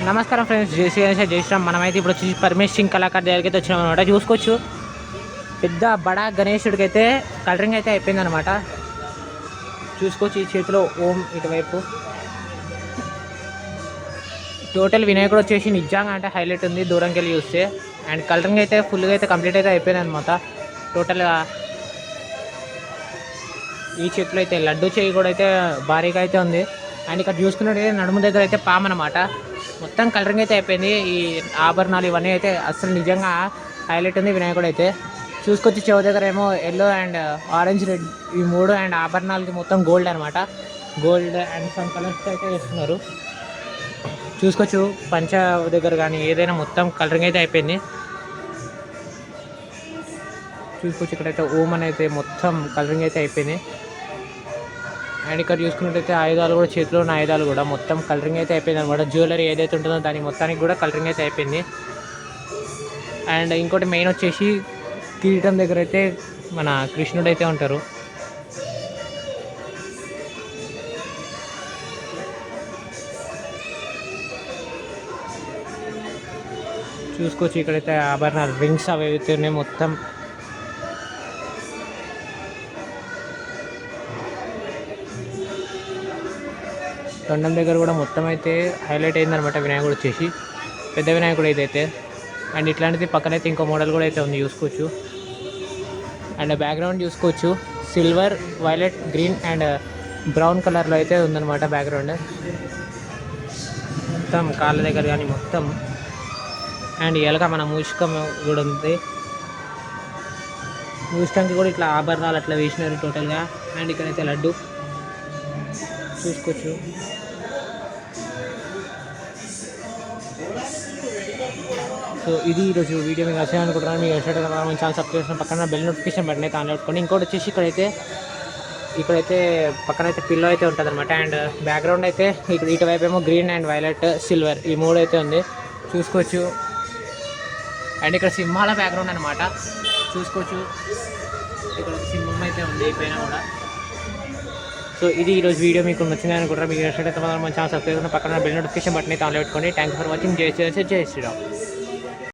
నమస్కారం ఫ్రెండ్స్, జై శ్రీరామ్. మనమైతే ఇప్పుడు వచ్చి పరమేశ్ సింగ్ కళాకారు దగ్గరికి అయితే వచ్చినాం అనమాట. చూసుకోవచ్చు, పెద్ద బడా గణేశుడికి అయితే కలరింగ్ అయితే అయిపోయింది అనమాట. చూసుకోవచ్చు, ఈ చేతిలో ఓం ఇటువైపు. టోటల్ వినాయకుడు వచ్చేసి నిజంగా అంటే హైలైట్ ఉంది దూరంకి వెళ్ళి చూస్తే. అండ్ కలరింగ్ అయితే ఫుల్గా అయితే కంప్లీట్ అయితే అయిపోయింది అనమాట. టోటల్గా ఈ చేతిలో అయితే లడ్డు చేయి కూడా అయితే భారీగా అయితే ఉంది. అండ్ ఇక్కడ చూసుకున్నట్టయితే నడుము దగ్గర అయితే పాము అనమాట. మొత్తం కలరింగ్ అయితే అయిపోయింది. ఈ ఆభరణాలు ఇవన్నీ అయితే అసలు నిజంగా హైలైట్ ఉంది వినాయకుడు అయితే. చూసుకొచ్చి చెవు దగ్గర ఏమో ఎల్లో అండ్ ఆరెంజ్ రెడ్ ఈ మూడు, అండ్ ఆభరణాలకి మొత్తం గోల్డ్ అనమాట. గోల్డ్ అండ్ సమ్ కలర్స్ అయితే వేస్తున్నారు. చూసుకోవచ్చు, పంచ దగ్గర కానీ ఏదైనా మొత్తం కలరింగ్ అయితే అయిపోయింది. చూసుకోవచ్చు, ఇక్కడైతే ఓం అని అయితే మొత్తం కలరింగ్ అయితే అయిపోయింది. అండ్ ఇక్కడ చూసుకున్నట్టయితే ఆయుధాలు కూడా, చేతిలో ఉన్న ఆయుధాలు కూడా మొత్తం కలరింగ్ అయితే అయిపోయింది అనమాట. జ్యువెలరీ ఏదైతే ఉంటుందో దాని మొత్తానికి కూడా కలరింగ్ అయితే అయిపోయింది. అండ్ ఇంకోటి మెయిన్ వచ్చేసి కిరీటం దగ్గర అయితే మన కృష్ణుడు అయితే ఉంటారు. చూసుకోవచ్చు, ఇక్కడైతే ఆభరణాలు రింగ్స్ అవి అయితే ఉన్నాయి మొత్తం. తొండం దగ్గర కూడా మొత్తం అయితే హైలైట్ అయిందనమాట వినాయకుడు వచ్చేసి, పెద్ద వినాయకుడు అయితే. అండ్ ఇట్లాంటిది పక్కనైతే ఇంకో మోడల్ కూడా అయితే ఉంది, చూసుకోవచ్చు. అండ్ బ్యాక్గ్రౌండ్ చూసుకోవచ్చు, silver, violet, green and brown కలర్లో అయితే ఉందన్నమాట బ్యాక్గ్రౌండ్. మొత్తం కాళ్ళ దగ్గర కానీ మొత్తం. అండ్ ఎలాగ మన మూషికం కూడా ఉంది. మూషికంకి కూడా ఇట్లా ఆభరణాలు అట్లా వేసినారు టోటల్గా. అండ్ ఇక్కడైతే లడ్డు చూసుకోవచ్చు. సో ఇది ఈరోజు వీడియో మీకు నచ్చాను అనుకుంటున్నాను. మీకు నచ్చినట్టు మన ఛానల్ సబ్స్క్రైబ్ చేసుకుని పక్కన బెల్ నోటిఫికేషన్ బటన్ అయితే ఆన్ పెట్టుకోండి. ఇంకోటి వచ్చేసి ఇక్కడైతే పక్కన అయితే పిల్లో అయితే ఉంటుంది అనమాట. అండ్ బ్యాక్గ్రౌండ్ అయితే ఇక్కడ ఇటువైపు ఏమో గ్రీన్ అండ్ వైలెట్, సిల్వర్ ఈ మూడు అయితే ఉంది, చూసుకోవచ్చు. అండ్ ఇక్కడ సింహాల బ్యాక్గ్రౌండ్ అనమాట, చూసుకోవచ్చు. ఇక్కడ ఒక సింహం అయితే ఉంది పైన కూడా. సో ఇది ఈరోజు వీడియో మీకు నచ్చింది అనుకుంటారు. మీకు నచ్చినట్లయితే మన ఛానల్ సబ్స్క్రైబ్ చేసుకుని పక్కన బెల్ నోటిఫికేషన్ బటన్ అయితే ఆన్ పెట్టుకోండి. Thank you for watching. జై శ్రీరామ్.